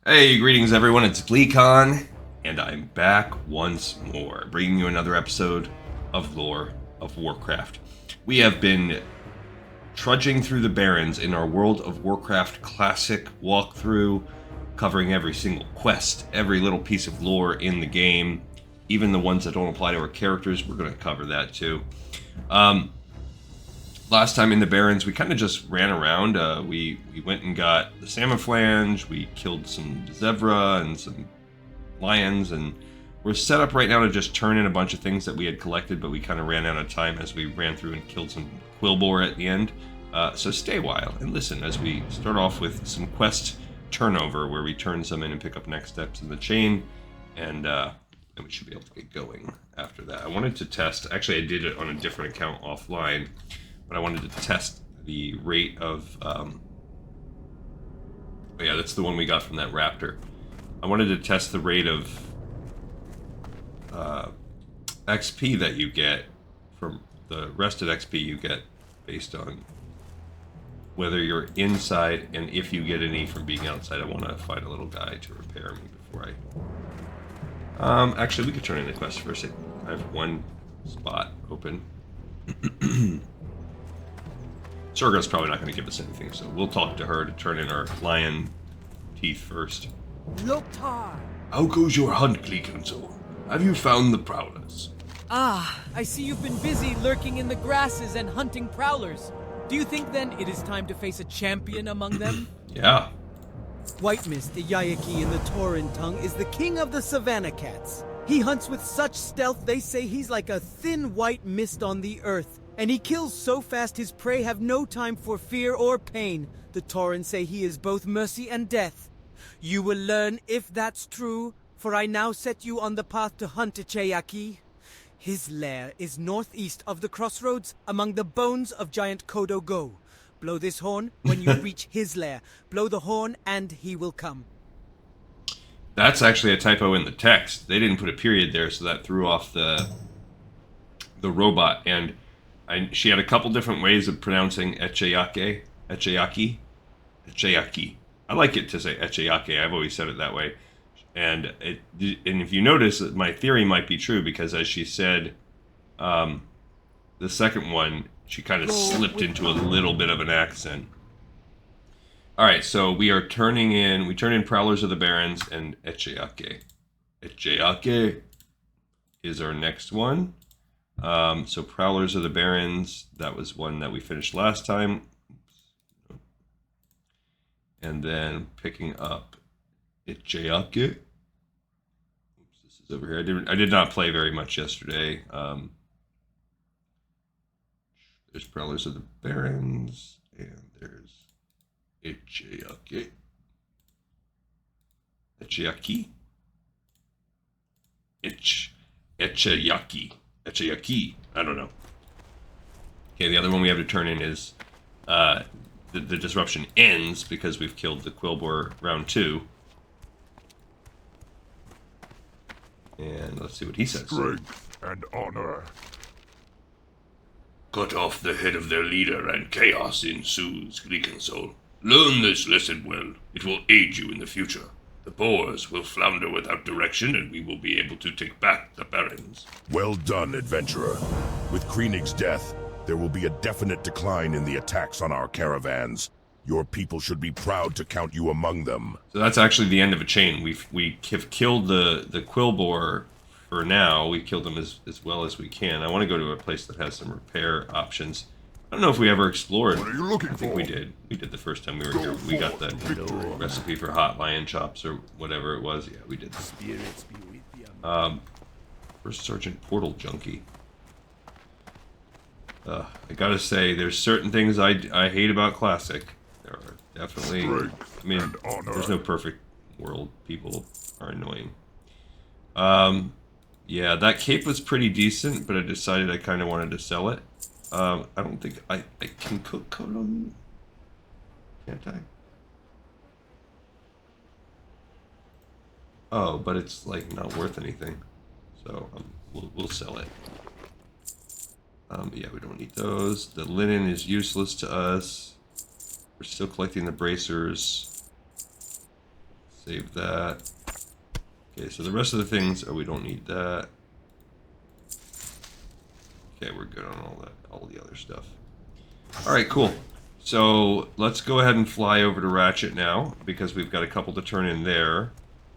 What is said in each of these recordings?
Hey, greetings everyone, it's Gleekon, and I'm back once more, bringing you another episode of Lore of Warcraft. We have been trudging through the Barrens in our World of Warcraft Classic walkthrough, covering every single quest, every little piece of lore in the game, even the ones that don't apply to our characters. We're going to cover that too. Last time in the Barrens, we kind of just ran around. We went and got the Samophlange, we killed some zebra and some lions, and we're set up right now to just turn in a bunch of things that we had collected, but we kind of ran out of time as we ran through and killed some quillboar at the end. So stay a while and listen as we start off with some quest turnover, where we turn some in and pick up next steps in the chain, and then we should be able to get going after that. I wanted to test, actually I did it on a different account offline, but I wanted to test the rate of, yeah, that's the one we got from that Raptor. I wanted to test the rate of XP that you get from the rested XP you get based on whether you're inside and if you get any from being outside. I want to find a little guy to repair me before I... actually, we could turn in the quest for a second. I have one spot open. Sorga's probably not going to give us anything, so we'll talk to her to turn in our lion teeth first. Loktar! How goes your hunt, Gleekon? Have you found the Prowlers? Ah, I see you've been busy lurking in the grasses and hunting Prowlers. Do you think then it is time to face a champion among them? Yeah. White Mist, the Yayaki in the Tauren tongue, is the king of the Savannah Cats. He hunts with such stealth they say he's like a thin white mist on the earth. And he kills so fast his prey have no time for fear or pain. The Tauren say he is both mercy and death. You will learn if that's true, for I now set you on the path to hunt Ichayaki. His lair is northeast of the crossroads, among the bones of giant Kodo Go. Blow this horn when you reach his lair. Blow the horn and he will come. That's actually a typo in the text. They didn't put a period there, so that threw off the robot, and she had a couple different ways of pronouncing Echayaki. I like it to say Echayaki. I've always said it that way. And if you notice, my theory might be true, because as she said, the second one, she kind of slipped into a little bit of an accent. Alright, so we turn in Prowlers of the Barrens and Echayaki. Echayaki is our next one. So Prowlers of the Barrens, that was one that we finished last time. And then picking up Ichayaki. Oops, this is over here. I did not play very much yesterday. There's Prowlers of the Barrens, and there's Ichayaki. Ichayaki? Ichayaki. Echayaki. I don't know. Okay, the other one we have to turn in is the disruption ends because we've killed the quillboar round 2. And let's see what he says. Strength and honor. Cut off the head of their leader and chaos ensues, Gleekon. Learn this lesson well. It will aid you in the future. The boars will flounder without direction, and we will be able to take back the Barrens. Well done, adventurer. With Kreenig's death, there will be a definite decline in the attacks on our caravans. Your people should be proud to count you among them. So that's actually the end of a chain. We have killed the quillboar for now. We killed them as well as we can. I want to go to a place that has some repair options. I don't know if we ever explored. What are you looking for? I think we did. We did the first time we were here. We got the recipe for hot lion chops or whatever it was. Yeah, we did. First Sergeant Portal Junkie. I gotta say, there's certain things I hate about Classic. There are definitely... I mean, there's no perfect world. People are annoying. Yeah, that cape was pretty decent, but I decided I kind of wanted to sell it. I don't think I can cook codon. Can't I? Oh, but it's like not worth anything, so we'll sell it. Yeah, we don't need those. The linen is useless to us. We're still collecting the bracers. Save that. Okay, so the rest of the things, oh, we don't need that. Okay, we're good on all the other stuff. All right, cool. So let's go ahead and fly over to Ratchet now, because we've got a couple to turn in there.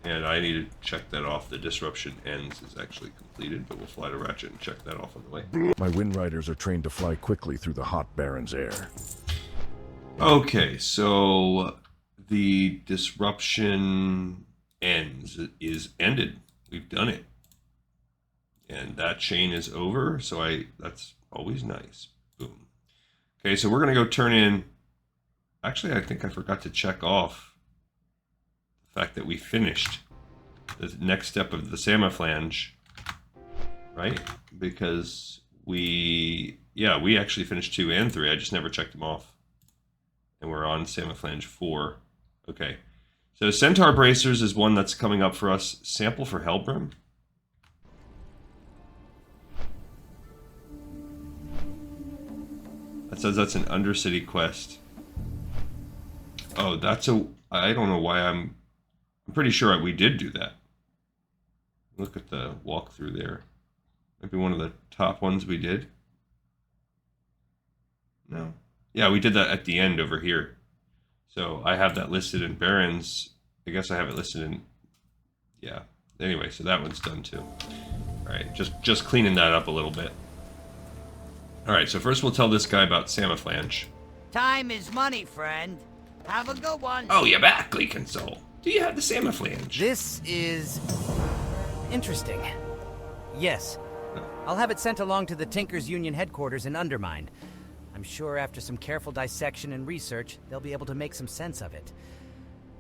And I need to check that off. The disruption ends is actually completed, but we'll fly to Ratchet and check that off on the way. My Wind Riders are trained to fly quickly through the hot Barrens air. Okay, so the disruption is ended. We've done it. And that chain is over, so that's always nice. Boom. Okay, so we're going to go turn in... Actually, I think I forgot to check off the fact that we finished the next step of the Samophlange, right? Because we actually finished 2 and 3. I just never checked them off. And we're on Samophlange 4. Okay. So Centaur Bracers is one that's coming up for us. Sample for Hellbrim. That says that's an Undercity quest. Oh, I don't know why I'm pretty sure we did do that. Look at the walkthrough there. Might be one of the top ones we did. No. Yeah, we did that at the end over here. So I have that listed in Barrens. I guess I have it listed in... Yeah. Anyway, so that one's done too. Alright, just cleaning that up a little bit. Alright, so first we'll tell this guy about Samophlange. Time is money, friend. Have a good one. Oh, you're back, Console. Do you have the Samophlange? This is... interesting. Yes. I'll have it sent along to the Tinkers Union headquarters in Undermine. I'm sure after some careful dissection and research, they'll be able to make some sense of it.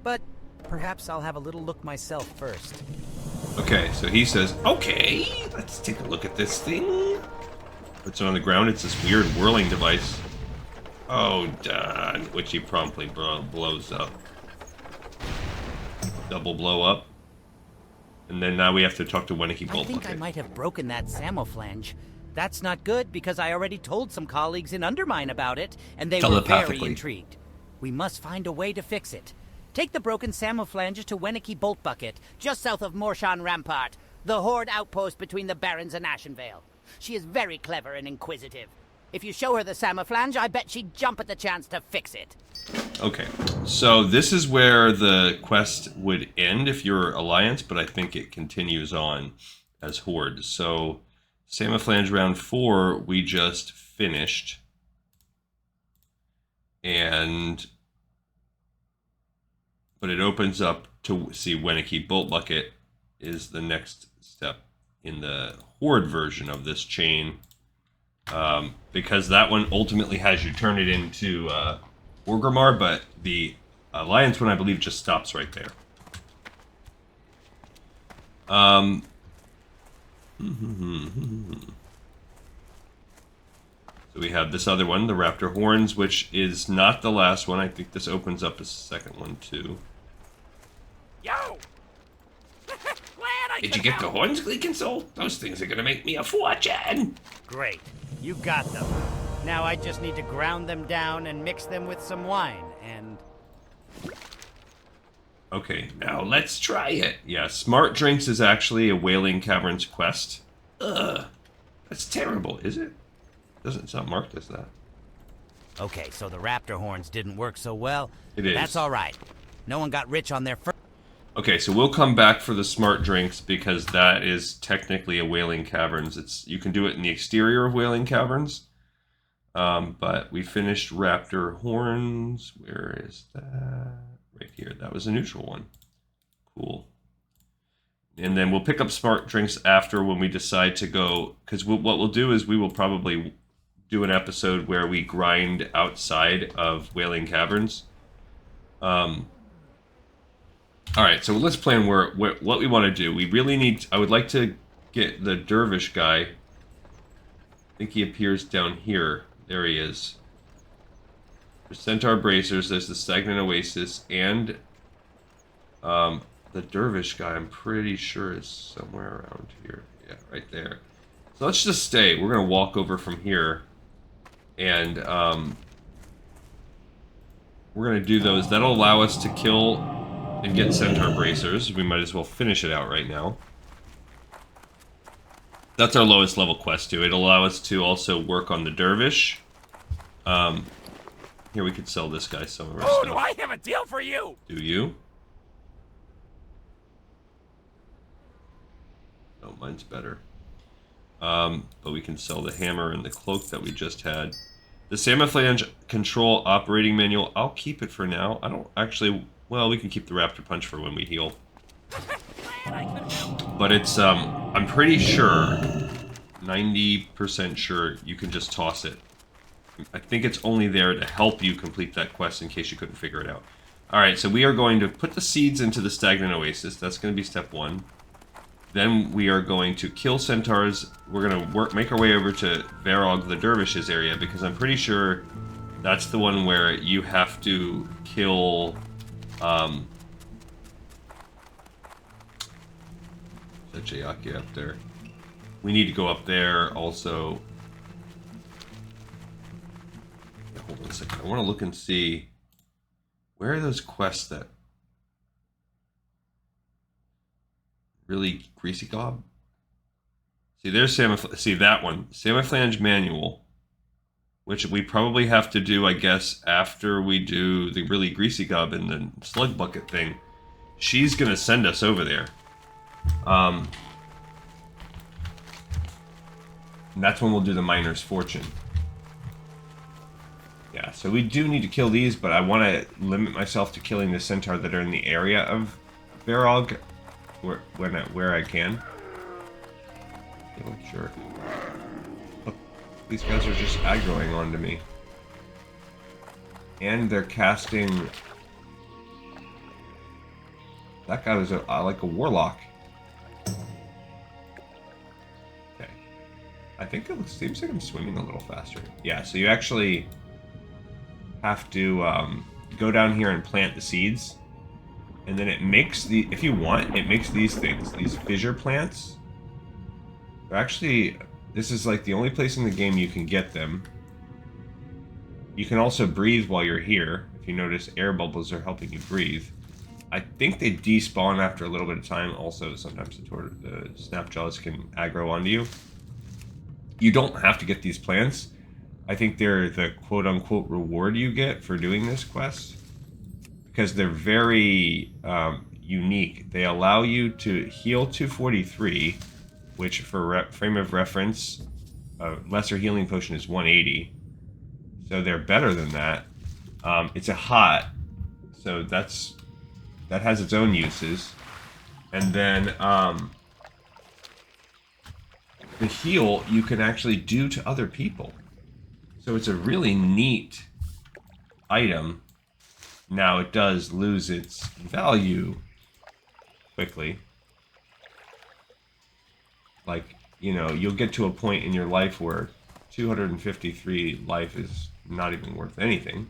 But perhaps I'll have a little look myself first. Okay, so he says, Okay, let's take a look at this thing. puts it on the ground. It's this weird whirling device. Oh, done. Which he promptly blows up. Double blow up. And then now we have to talk to Weniki Bolt. I think I might have broken that Samophlange. That's not good, because I already told some colleagues in Undermine about it, and they were very intrigued. We must find a way to fix it. Take the broken Samophlanges to Weniki Bolt Bucket, just south of Morshan Rampart, the Horde outpost between the Barrens and Ashenvale. She is very clever and inquisitive. If you show her the Samophlange, I bet she'd jump at the chance to fix it. Okay, so this is where the quest would end if you're Alliance, but I think it continues on as Horde. So, Samophlange round 4, we just finished. But it opens up to see Weniki Bolt Bucket is the next step in the Horde version of this chain. Because that one ultimately has you turn it into Orgrimmar, but the Alliance one, I believe, just stops right there. So we have this other one, the Raptor Horns, which is not the last one. I think this opens up a second one, too. Yo! Did you get the horns, Console? Those things are gonna make me a fortune. Great. You got them. Now I just need to ground them down and mix them with some wine, and... Okay. Now let's try it. Yeah, Smart Drinks is actually a Wailing Caverns quest. Ugh. That's terrible, is it? It's not marked as that. Okay, so the Raptor Horns didn't work so well. It is. That's all right. No one got rich on their first... Okay, so we'll come back for the Smart Drinks because that is technically a Wailing Caverns. You can do it in the exterior of Wailing Caverns. But we finished Raptor Horns. Where is that? Right here. That was a neutral one. Cool. And then we'll pick up Smart Drinks after when we decide to go... Because what we'll do is we will probably do an episode where we grind outside of Wailing Caverns. Alright, so let's plan what we want to do. We really need... I would like to get the Dervish guy. I think he appears down here. There he is. There's Centaur Bracers, there's the Stagnant Oasis, and the Dervish guy, I'm pretty sure, is somewhere around here. Yeah, right there. So let's just stay. We're going to walk over from here. And we're going to do those. That'll allow us to kill and get Centaur Bracers. We might as well finish it out right now. That's our lowest level quest too. It'll allow us to also work on the Dervish. Here we could sell this guy some of our stuff. Do I have a deal for you? Do you? Oh, mine's better. But we can sell the hammer and the cloak that we just had. The Samophlange control operating manual, I'll keep it for now. I don't actually... Well, we can keep the Raptor Punch for when we heal. But it's, I'm pretty sure, 90% sure, you can just toss it. I think it's only there to help you complete that quest in case you couldn't figure it out. Alright, so we are going to put the seeds into the Stagnant Oasis. That's going to be step 1. Then we are going to kill centaurs. We're going to make our way over to Verog the Drvish's area, because I'm pretty sure that's the one where you have to kill... Jayaki up there. We need to go up there also. Yeah, hold on a second. I want to look and see where are those quests that really greasy gob. See, there's see that one, Samophlange manual, which we probably have to do, I guess, after we do the really greasy gob and the slug bucket thing. She's gonna send us over there. And that's when we'll do the Miner's Fortune. Yeah, so we do need to kill these, but I want to limit myself to killing the centaur that are in the area of Verog, where I can. Sure. Look, these guys are just aggroing onto me. And they're casting... That guy was like a warlock. Okay. I think it seems like I'm swimming a little faster. Yeah, so you actually have to go down here and plant the seeds. And then it makes the... If you want, it makes these things. These fissure plants. They're actually... This is like the only place in the game you can get them. You can also breathe while you're here. If you notice, air bubbles are helping you breathe. I think they despawn after a little bit of time. Also, sometimes the snapjaws can aggro onto you. You don't have to get these plants. I think they're the quote-unquote reward you get for doing this quest. Because they're very unique. They allow you to heal 243, which for frame of reference, a lesser healing potion is 180. So they're better than that. It's a hot, so that has its own uses. And then the heal you can actually do to other people. So it's a really neat item. Now it does lose its value quickly. Like, you know, you'll get to a point in your life where 253 life is not even worth anything.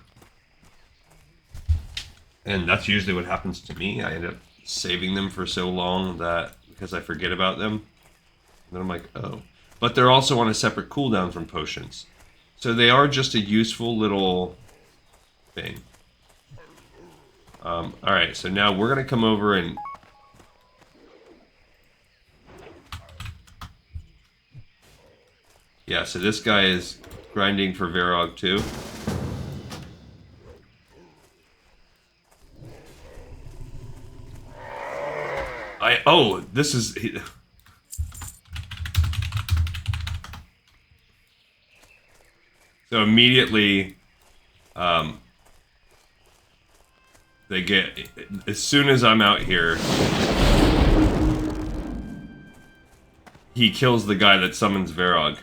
And that's usually what happens to me. I end up saving them for so long that, because I forget about them, then I'm like, oh. But they're also on a separate cooldown from potions. So they are just a useful little thing. Alright, so now we're going to come over and... Yeah, so this guy is grinding for Verog too. Oh, this is... So immediately, they get... As soon as I'm out here, he kills the guy that summons Verog.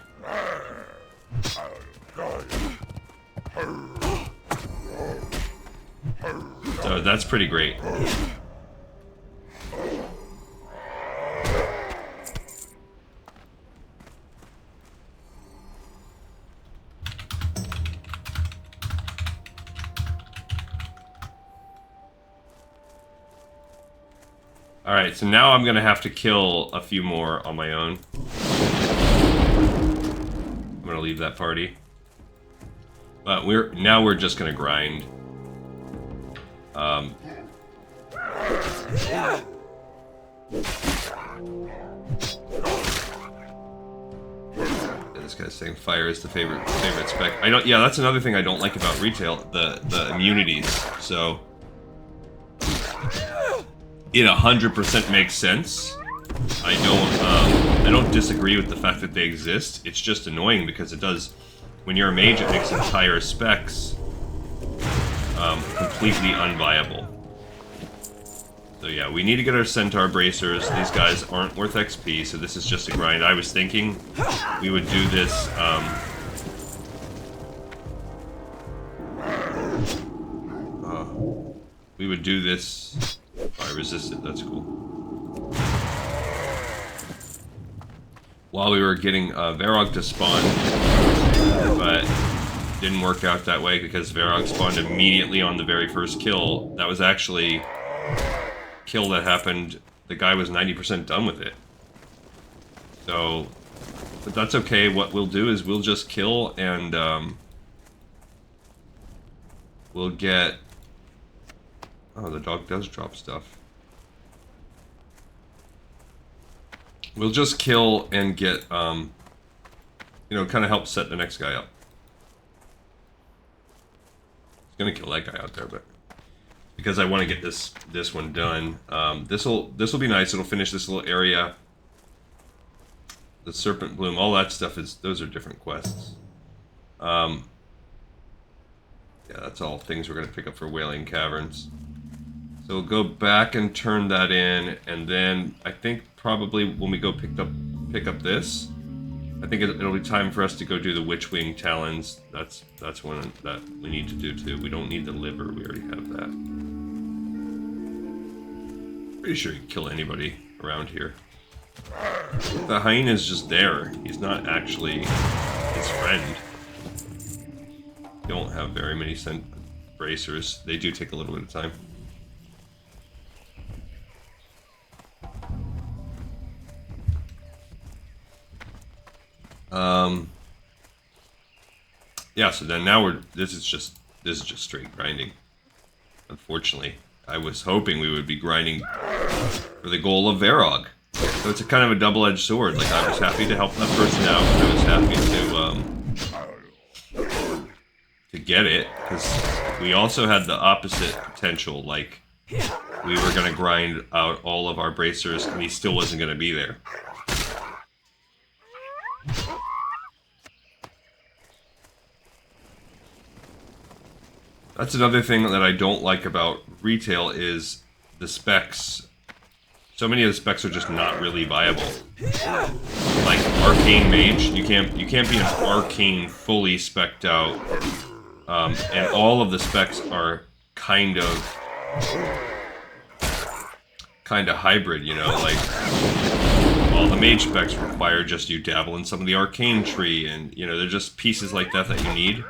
So that's pretty great. Alright, so now I'm going to have to kill a few more on my own. I'm going to leave that party. But we're just going to grind. This guy's saying fire is the favorite spec. I don't. Yeah, that's another thing I don't like about retail. The immunities. So it 100% makes sense. I don't disagree with the fact that they exist. It's just annoying because it does. When you're a mage, it makes entire specs completely unviable. So yeah, we need to get our Centaur Bracers. These guys aren't worth XP, so this is just a grind. I was thinking we would do this. We would do this. Oh, I resisted. That's cool. While we were getting Verog to spawn, but didn't work out that way because Verog spawned immediately on the very first kill. That was actually kill that happened. The guy was 90% done with it. So, but that's okay. What we'll do is we'll just kill and we'll get. Oh, the dog does drop stuff. We'll just kill and get, you know, kind of help set the next guy up. He's gonna kill that guy out there, but because I want to get this one done. This'll be nice. It'll finish this little area. The Serpent Bloom, all that stuff those are different quests. Yeah, that's all things we're gonna pick up for Wailing Caverns. So we'll go back and turn that in, and then I think probably when we go pick up this, I think it'll be time for us to go do the Witchwing Talons. That's one that we need to do too. We don't need the liver, we already have that. Pretty sure you can kill anybody around here. The hyena is just there. He's not actually his friend. Don't have very many bracers. They do take a little bit of time. Yeah, so then now this is just straight grinding. Unfortunately, I was hoping we would be grinding for the goal of Verog. So it's a kind of a double-edged sword. Like, I was happy to help that person out. I was happy to get it, because we also had the opposite potential. Like, we were gonna grind out all of our bracers, and he still wasn't gonna be there. That's another thing that I don't like about retail is the specs. So many of the specs are just not really viable. Like Arcane Mage, you can't be an Arcane fully spec'd out, and all of the specs are kind of hybrid. You know, like all the Mage specs require just you dabble in some of the Arcane tree, and you know they're just pieces like that you need.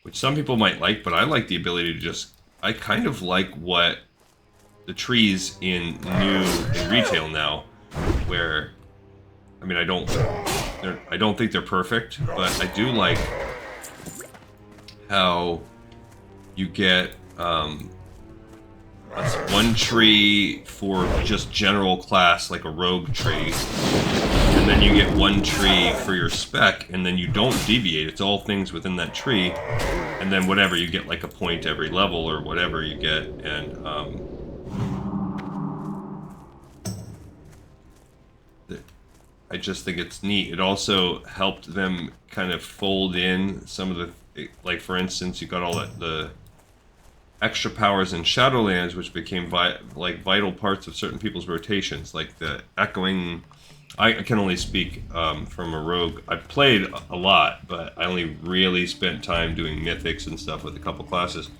Which some people might like, but I like the ability to just... I kind of like what the trees in retail now, where... I mean, I don't think they're perfect, but I do like how you get one tree for just general class, like a rogue tree, and then you get one tree for your spec, and then you don't deviate. It's all things within that tree, and then whatever, you get like a point every level or whatever you get, and I just think it's neat. It also helped them kind of fold in some of the, like for instance, you got all the extra powers in Shadowlands, which became vital parts of certain people's rotations, like the echoing. I can only speak from a rogue. I've played a lot, but I only really spent time doing mythics and stuff with a couple classes.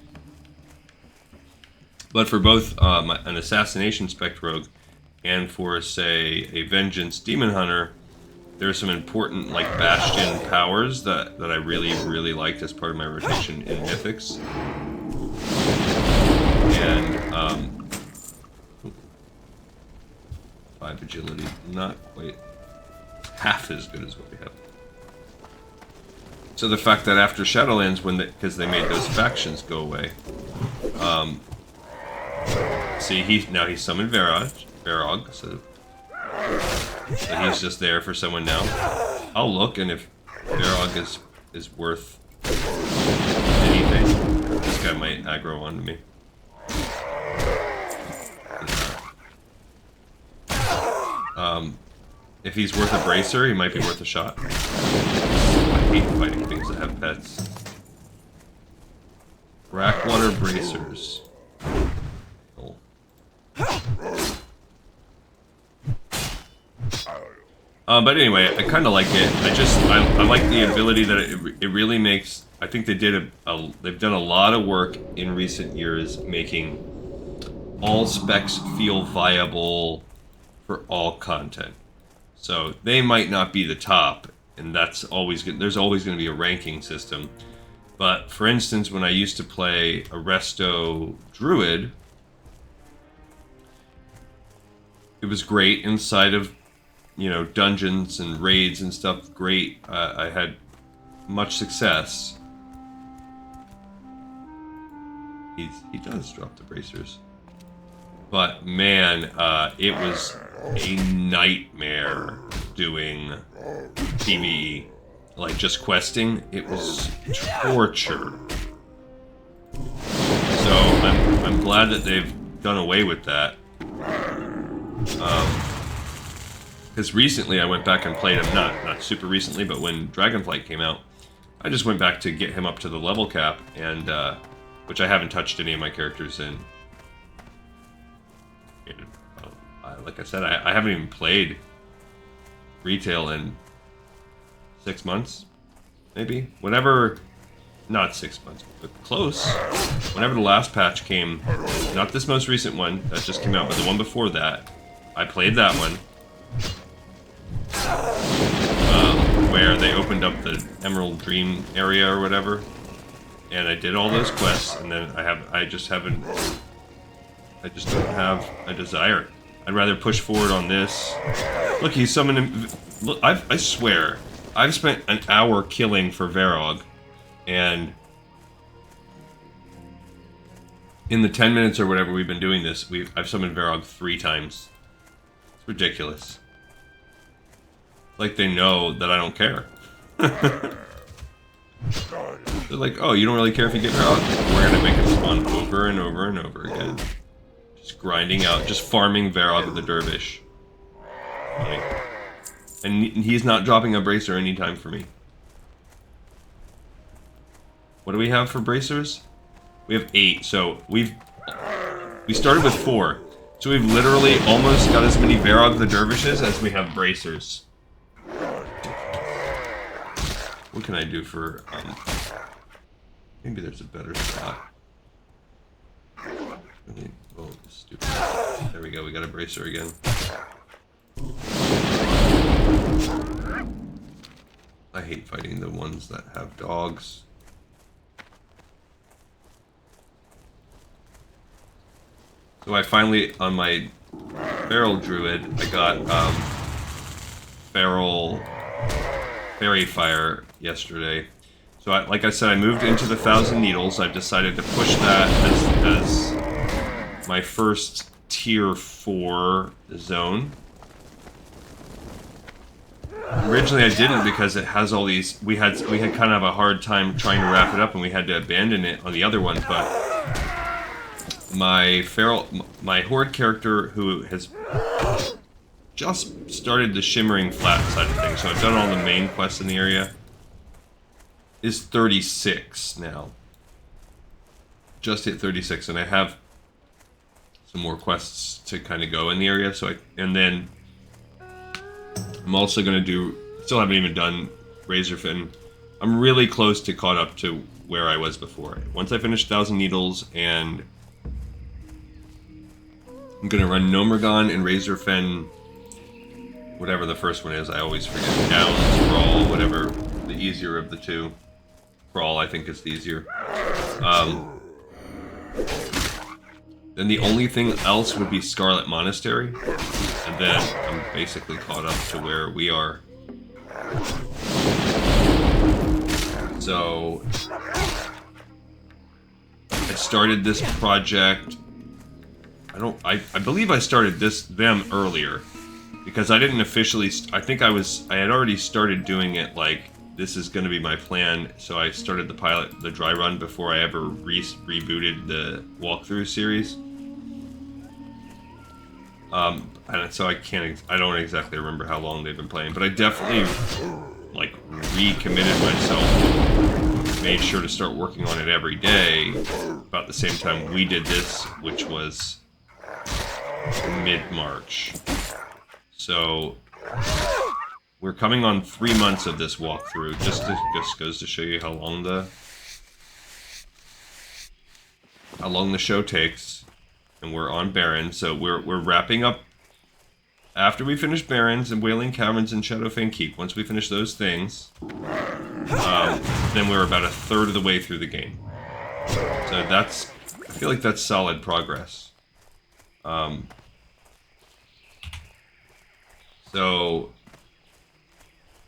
But for both an assassination spec rogue and for, say, a vengeance demon hunter, there are some important like bastion powers that I really liked as part of my rotation in mythics. And 5 agility, not quite half as good as what we have. So the fact that after Shadowlands, because they made those factions go away, see, now he's summoned Verog, so he's just there for someone now. I'll look, and if Verog is worth anything, this guy might aggro onto me. If he's worth a bracer, he might be worth a shot. I hate fighting things that have pets. Raptor Bracers. Oh. But anyway, I kind of like it. I like the ability that it really makes. I think they've done a lot of work in recent years making all specs feel viable for all content. So they might not be the top, and that's always good. There's always going to be a ranking system. But for instance, when I used to play a Resto Druid, it was great inside of, you know, dungeons and raids and stuff. Great. I had much success. He does drop the bracers. But man, it was a nightmare doing PvE. Like just questing, it was torture. So I'm glad that they've done away with that. Because recently I went back and played him, not super recently, but when Dragonflight came out, I just went back to get him up to the level cap, and which I haven't touched any of my characters in. Like I said, I haven't even played retail in 6 months, maybe. Whenever, not 6 months, but close. Whenever the last patch came, not this most recent one that just came out, but the one before that, I played that one. Where they opened up the Emerald Dream area or whatever, and I did all those quests, and then I just don't have a desire. I'd rather push forward on this. Look, he's summoning. Look, I swear, I've spent an hour killing for Verog, and in the 10 minutes or whatever we've been doing this, I've summoned Verog 3 times. It's ridiculous. Like they know that I don't care. They're like, oh, you don't really care if you get Verog? We're gonna make it spawn over and over and over again. Just grinding out, just farming Verog the Drvish. Like, and he's not dropping a bracer anytime for me. What do we have for bracers? We have 8, so we started with 4. So we've literally almost got as many Verog the Drvishes as we have bracers. What can I do for, maybe there's a better spot. Oh, stupid. There we go, we got a bracer again. I hate fighting the ones that have dogs. So I finally, on my Feral Druid, I got Feral Fairy Fire yesterday. So like I said, I moved into the 1,000 Needles. I've decided to push that as my first tier 4 zone. Originally I didn't because it has all these, we had kind of a hard time trying to wrap it up, and we had to abandon it on the other one, but my Horde character, who has just started the Shimmering Flat side of things, so I've done all the main quests in the area, is 36 now. Just hit 36, and I have some more quests to kind of go in the area, and then I'm also going to do, still haven't even done Razorfin. I'm really close to caught up to where I was before. Once I finish 1,000 Needles, and I'm going to run Nomergon and Razorfen, whatever the first one is, I always forget. Downs, Crawl, whatever, the easier of the two. Crawl, I think, is the easier. Then the only thing else would be Scarlet Monastery, and then I'm basically caught up to where we are. So I started this project, I believe I started them earlier. Because I didn't officially... I think I had already started doing it like, this is going to be my plan. So I started the dry run before I ever rebooted the walkthrough series. And so I don't exactly remember how long they've been playing, but I definitely like recommitted myself, made sure to start working on it every day about the same time we did this, which was mid-March. So we're coming on 3 months of this walkthrough. Just goes to show you how long the show takes. And we're on Barrens, so we're wrapping up after we finish Barrens and Wailing Caverns and Shadowfang Keep. Once we finish those things, then we're about a third of the way through the game. So I feel like that's solid progress. So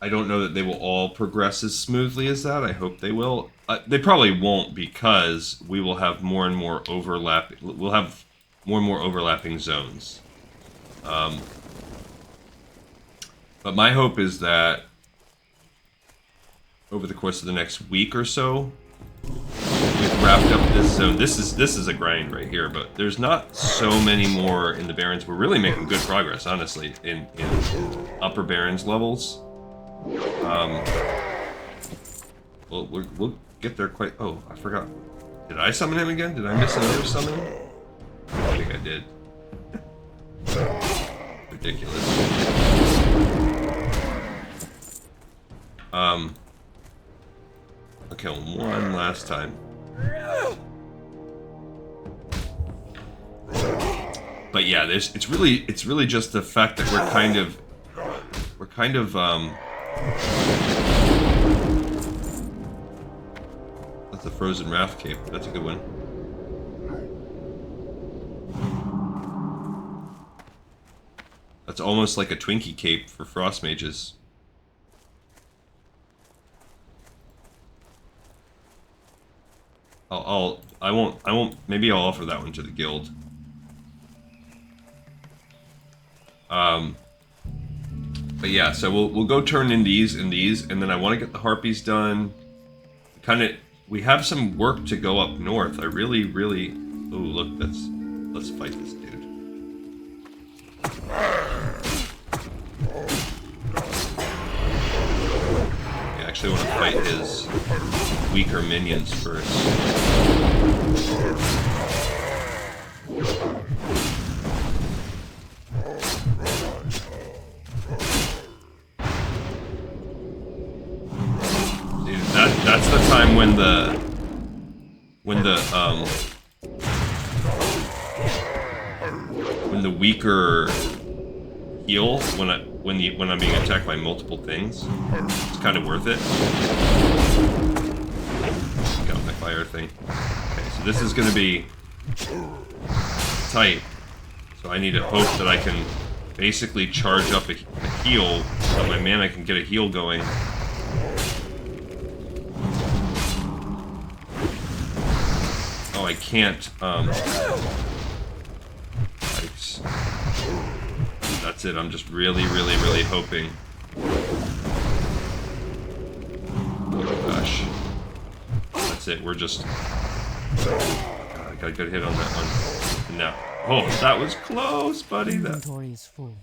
I don't know that they will all progress as smoothly as that. I hope they will. They probably won't, because we will have more and more overlap. We'll have more and more overlapping zones. But my hope is that over the course of the next week or so, we've wrapped up this zone. This is a grind right here, but there's not so many more in the Barrens. We're really making good progress, honestly, in upper Barrens levels. We'll get there quite... Oh, I forgot. Did I summon him again? Did I miss another summon? I think I did. Ridiculous. I'll kill him one last time. But yeah, it's really just the fact that we're kind of that's a Frozen Wrath cape. That's a good one. That's almost like a Twinkie cape for Frost Mages. I won't, maybe I'll offer that one to the guild. But yeah, so we'll go turn in these, and then I want to get the Harpies done. We have some work to go up north. I really, oh look, let's fight this dude. I actually want to fight his weaker minions first. Dude, that's the time when the weaker heal when I'm being attacked by multiple things. It's kind of worth it. Got my fire thing. Okay, so this is gonna be tight. So I need to hope that I can basically charge up a heal so my mana can get a heal going. Oh, I can't, that's it, I'm just really hoping. Oh gosh. That's it, we're just... God, I got a good hit on that one. And now... Oh, that was close, buddy! That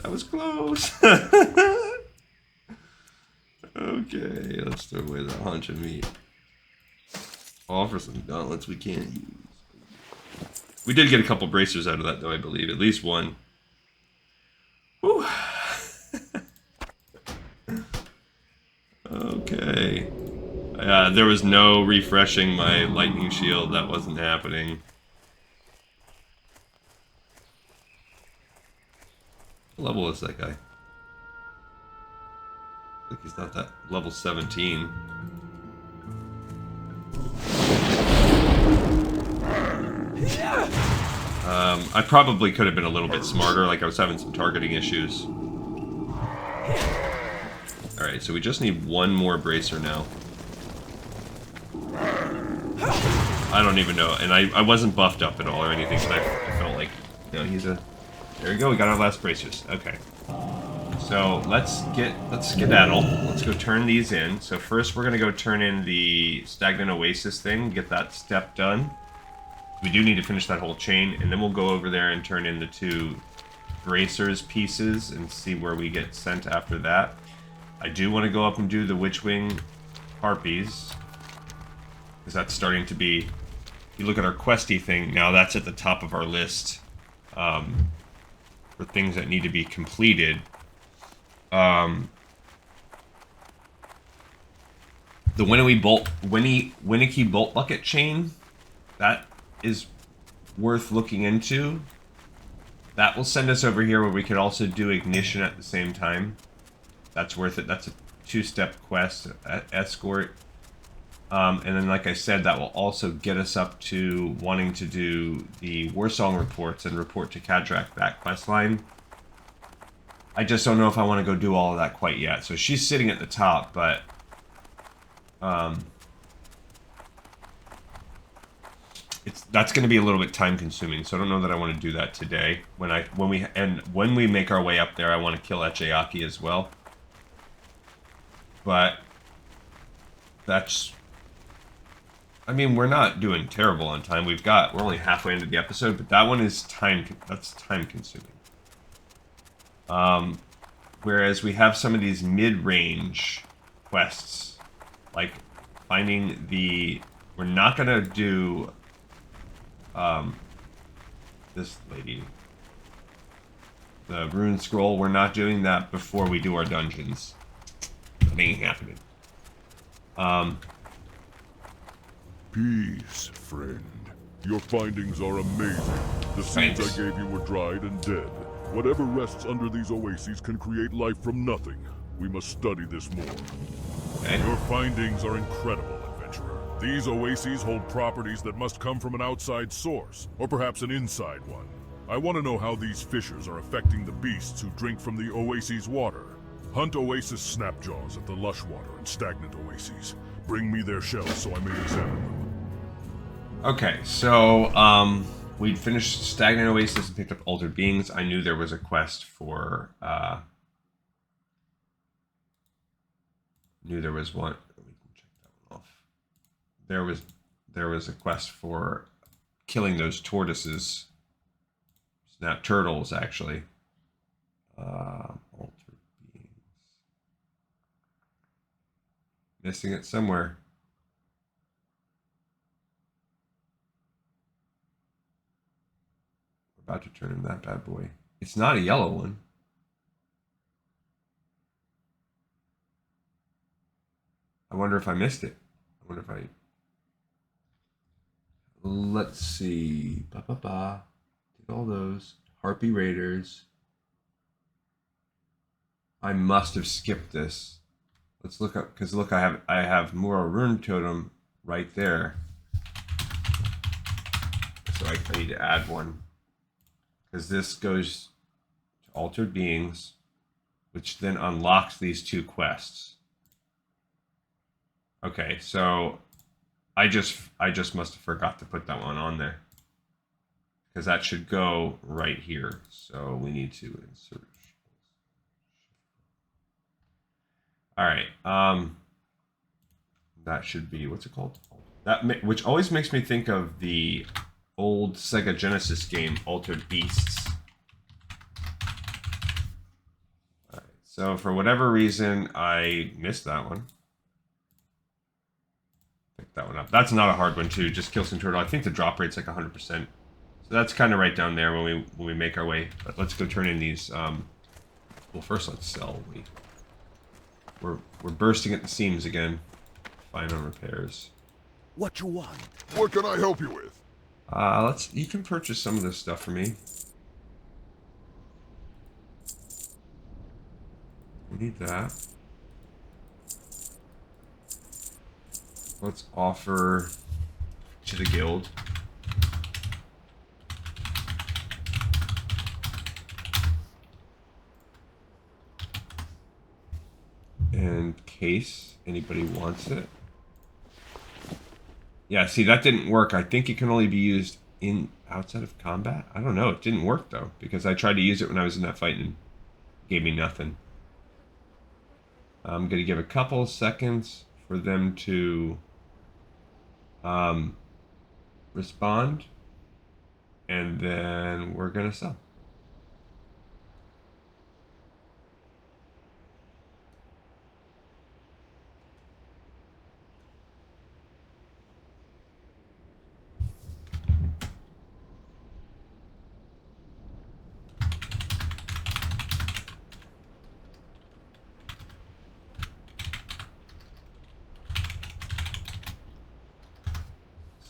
was close! Okay, let's throw away that hunch of meat. Offer some gauntlets we can't use. We did get a couple bracers out of that, though, I believe. At least one. Whew. Okay. There was no refreshing my lightning shield. That wasn't happening. What level is that guy? I think he's not that. Level 17. I probably could have been a little bit smarter, like I was having some targeting issues. Alright, so we just need one more bracer now. I don't even know, and I wasn't buffed up at all or anything, but I felt like No, he's a... There we go, we got our last bracers. Okay. So let's skedaddle. Let's go turn these in. So first we're gonna go turn in the Stagnant Oasis thing, get that step done. We do need to finish that whole chain, and then we'll go over there and turn in the 2 Bracers pieces and see where we get sent after that. I do want to go up and do the Witchwing Harpies, because that's starting to be... If you look at our questy thing, now that's at the top of our list for things that need to be completed. The Winnicky Bolt Bucket chain, that is worth looking into. That will send us over here where we could also do ignition at the same time. That's worth it. That's a 2-step quest, escort. And then, like I said, that will also get us up to wanting to do the Warsong reports and report to Kadrak, that quest line. I just don't know if I want to go do all of that quite yet. So she's sitting at the top, but... that's going to be a little bit time consuming, so I don't know that I want to do that today. When we make our way up there, I want to kill Echayaki as well. But that's... I mean, we're not doing terrible on time. We're only halfway into the episode, but that one is time consuming. Whereas we have some of these mid-range quests, like finding the... We're not going to do... this lady. The rune scroll, we're not doing that before we do our dungeons. That ain't happening. Peace, friend. Your findings are amazing. The seeds I gave you were dried and dead. Whatever rests under these oases can create life from nothing. We must study this more. Okay. Your findings are incredible, adventurer. These oases hold properties that must come from an outside source, or perhaps an inside one. I want to know how these fissures are affecting the beasts who drink from the oasis' water. Hunt Oasis Snapjaws at the Lushwater and Stagnant Oases. Bring me their shells so I may examine them. Okay, so we'd finished Stagnant Oasis and picked up Altered Beings. I knew there was a quest for knew there was one. We can check that one off. There was a quest for killing those tortoises. Snap turtles, actually. Altered Beings. Missing it somewhere. We're about to turn in that bad boy. It's not a yellow one. I wonder if I missed it. I wonder if I... Let's see. Did all those. Harpy Raiders. I must have skipped this. Let's look up, because look, I have Mura Rune Totem right there. So I need to add one. Because this goes to Altered Beings, which then unlocks these 2 quests. Okay, so I just must have forgot to put that one on there. Because that should go right here. So we need to insert. Alright, that should be, what's it called? Which always makes me think of the old Sega Genesis game, Altered Beasts. Alright, so for whatever reason, I missed that one. Pick that one up. That's not a hard one too, just kill some turtle. I think the drop rate's like 100%. So that's kind of right down there when we make our way. But let's go turn in these, well first let's sell. We're bursting at the seams again. Fine on repairs. What you want? What can I help you with? You can purchase some of this stuff for me. We need that. Let's offer to the guild. In case anybody wants it. Yeah, see, that didn't work. I think it can only be used outside of combat? I don't know. It didn't work though, because I tried to use it when I was in that fight and it gave me nothing. I'm gonna give a couple seconds for them to respond, and then we're gonna sell.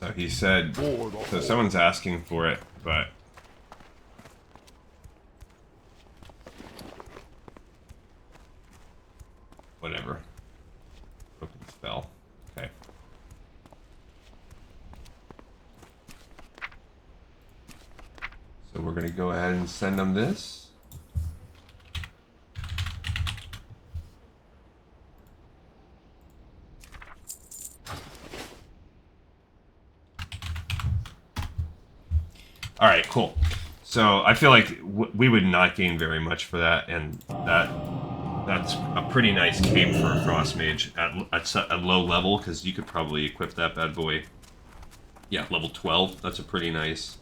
So he said, so someone's asking for it, but whatever. Open spell. Okay. So we're gonna go ahead and send them this. All right, cool. So I feel like we would not gain very much for that, and that's a pretty nice cape for a Frost Mage at low level, because you could probably equip that bad boy. Yeah, level 12. That's a pretty nice,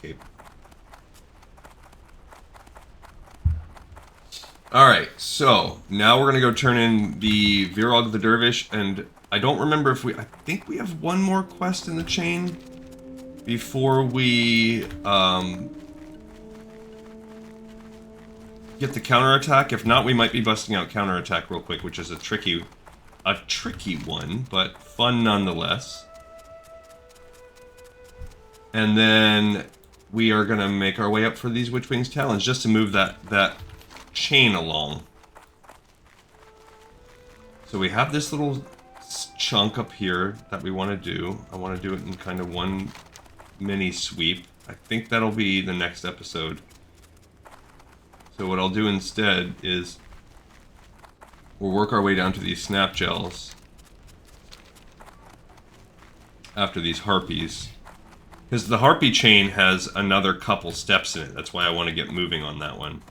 cape. All right, so now we're gonna go turn in the Verog the Drvish, and I don't remember if I think we have one more quest in the chain before we get the counterattack. If not, we might be busting out counterattack real quick, which is a tricky one, but fun nonetheless. And then we are gonna make our way up for these Witchwings Talons just to move that chain along. So we have this little chunk up here that we want to do. I want to do it in kind of one mini sweep. I think that'll be the next episode. So what I'll do instead is we'll work our way down to these snap gels after these harpies, because the harpy chain has another couple steps in it. That's why I want to get moving on that one.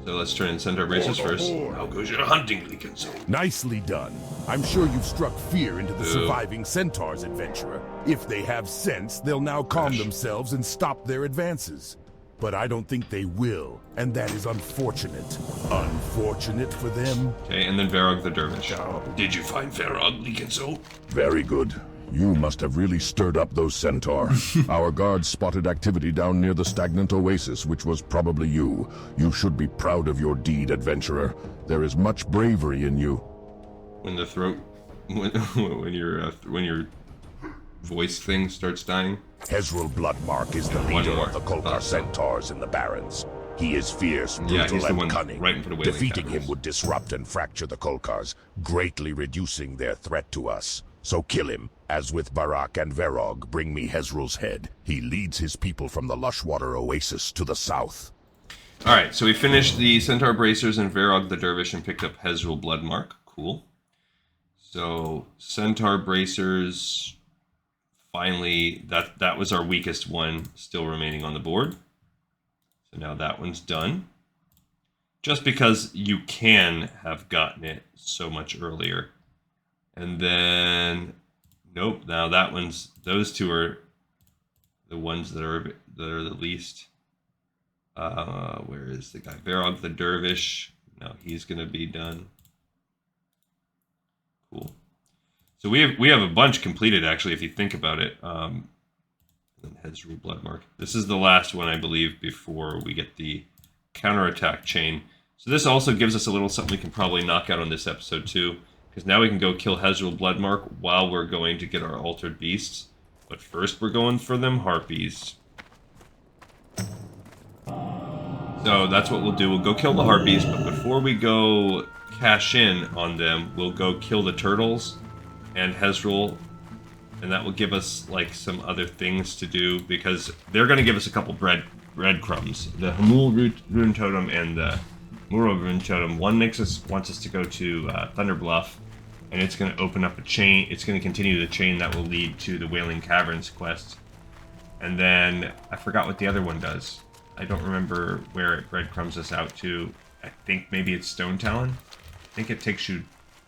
So let's turn in Centaur Bracers first. How goes your hunting, Likenso? Nicely done. I'm sure you've struck fear into the surviving centaurs, adventurer. If they have sense, they'll now calm themselves and stop their advances. But I don't think they will, and that is unfortunate. Unfortunate for them. Okay, and then Verog the Drvish. Did you find Verog, Likenso? Very good. You must have really stirred up those centaur. Our guards spotted activity down near the Stagnant Oasis, which was probably you. You should be proud of your deed, adventurer. There is much bravery in you. When the throat, when your voice thing starts dying. Hezrul Bloodmark is the leader of the Kolkar centaurs in the Barrens. He is fierce, brutal, and cunning. Defeating him would disrupt and fracture the Kolkars, greatly reducing their threat to us. So kill him. As with Barak and Verog, bring me Hezrul's head. He leads his people from the Lushwater Oasis to the south. Alright, so we finished the Centaur Bracers and Verog the Drvish and picked up Hezrul Bloodmark. Cool. So, Centaur Bracers, finally, that was our weakest one still remaining on the board. So now that one's done. Just because you can have gotten it so much earlier. And then, nope, now that one's, those two are the ones that are the least. Where is the guy? Verog the Drvish. No, he's going to be done. Cool. So we have a bunch completed, actually, if you think about it. Then Hezrul Bloodmark. This is the last one, I believe, before we get the counterattack chain. So this also gives us a little something we can probably knock out on this episode, too. Because now we can go kill Hezrul Bloodmark while we're going to get our Altered Beasts. But first we're going for them Harpies. So that's what we'll do. We'll go kill the Harpies, but before we go cash in on them, we'll go kill the Turtles and Hezrul. And that will give us, like, some other things to do, because they're going to give us a couple breadcrumbs. The Hamul Rune Totem and the Moreover, Totem. One wants us to go to Thunder Bluff, and it's going to open up a chain. It's going to continue the chain that will lead to the Wailing Caverns quest. And then I forgot what the other one does. I don't remember where it breadcrumbs us out to. I think maybe it's Stone Talon. I think it takes you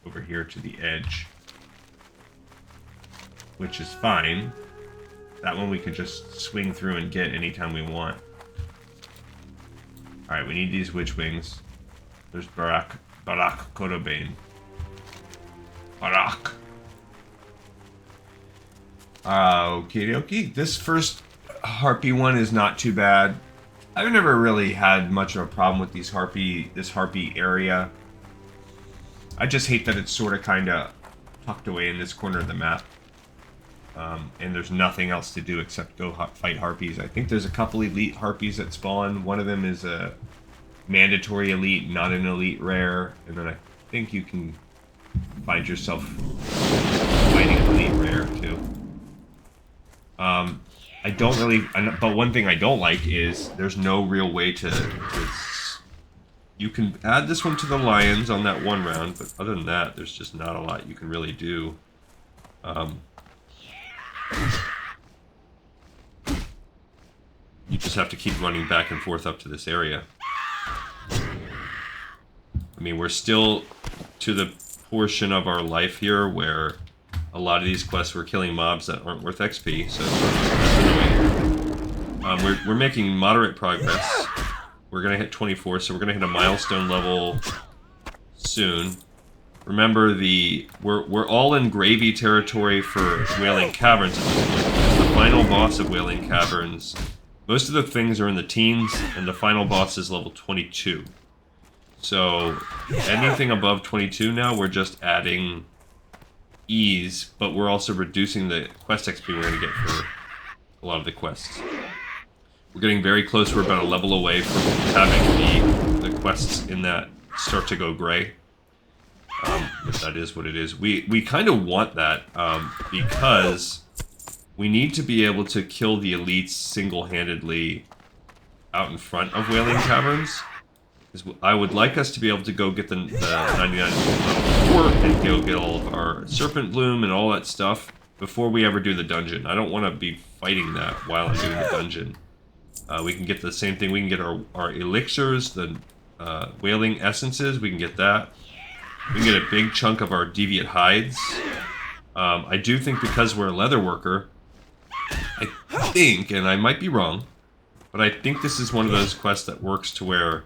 over here to the edge, which is fine. That one we could just swing through and get anytime we want. Alright, we need these Witch Wings. There's Barak Kodobane. Barak. Okie dokie. This first Harpy one is not too bad. I've never really had much of a problem with this Harpy area. I just hate that it's sort of kind of tucked away in this corner of the map. And there's nothing else to do except go fight Harpies. I think there's a couple elite Harpies that spawn. One of them is a mandatory elite, not an elite rare. And then I think you can find yourself fighting an elite rare too. I don't really, but one thing I don't like is there's no real way to you can add this one to the Lions on that one round, but other than that, there's just not a lot you can really do. You just have to keep running back and forth up to this area. I mean, we're still to the portion of our life here where a lot of these quests we're killing mobs that aren't worth XP, so that's annoying. We're making moderate progress. We're gonna hit 24, so we're gonna hit a milestone level soon. Remember, we're all in gravy territory for Wailing Caverns at this point. It's the final boss of Wailing Caverns. Most of the things are in the teens, and the final boss is level 22. So anything above 22 now, we're just adding ease, but we're also reducing the quest XP we're going to get for a lot of the quests. We're getting very close. We're about a level away from having the quests in that start to go gray. But that is what it is. We kind of want that because we need to be able to kill the elites single-handedly out in front of Wailing Caverns. I would like us to be able to go get the 99 level 4 and go get all of our Serpent Bloom and all that stuff before we ever do the dungeon. I don't want to be fighting that while I'm doing the dungeon. We can get the same thing. We can get our elixirs, the Wailing Essences. We can get that. We can get a big chunk of our Deviate Hides. I do think because we're a leather worker, I think, and I might be wrong, but I think this is one of those quests that works to where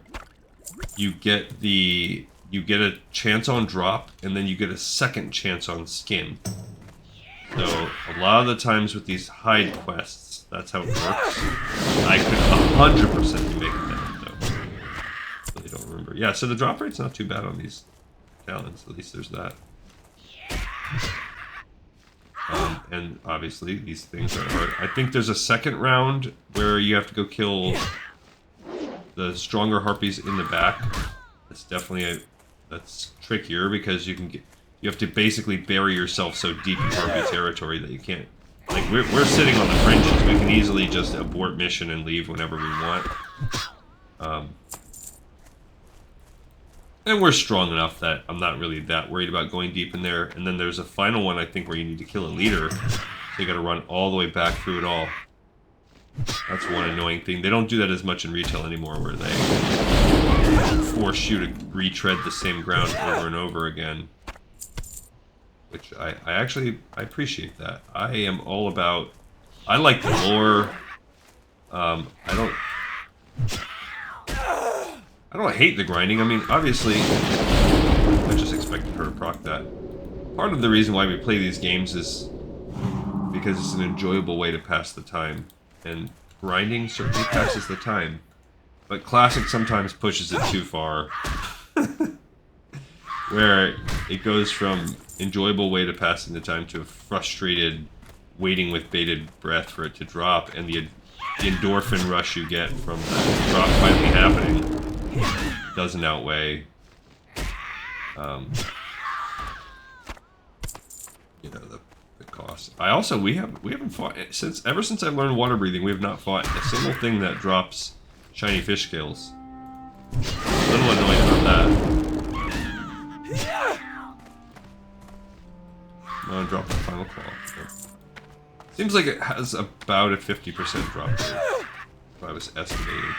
you get a chance on drop, and then you get a second chance on skin. So a lot of the times with these hide quests, that's how it works. I could 100% be making that, though. Really don't remember. Yeah, so the drop rate's not too bad on these talents. At least there's that. And obviously these things are hard. I think there's a second round where you have to go kill the stronger harpies in the back. That's definitely that's trickier because you have to basically bury yourself so deep in harpy territory that you can't. Like we're sitting on the fringes. We can easily just abort mission and leave whenever we want. And we're strong enough that I'm not really that worried about going deep in there. And then there's a final one, I think, where you need to kill a leader. So you gotta run all the way back through it all. That's one annoying thing. They don't do that as much in retail anymore, where they force you to retread the same ground over and over again. Which I appreciate that. I am all about... I like the lore. I don't hate the grinding. I mean, obviously, I just expected her to proc that. Part of the reason why we play these games is because it's an enjoyable way to pass the time. And grinding certainly passes the time. But Classic sometimes pushes it too far. Where it goes from enjoyable way to passing the time to a frustrated waiting with bated breath for it to drop. And the endorphin rush you get from the drop finally happening doesn't outweigh, the cost. We haven't fought ever since I learned water breathing. We have not fought a single thing that drops shiny fish scales. A little annoyed about that. I'm gonna drop the final claw. Seems like it has about a 50% drop rate, if I was estimating.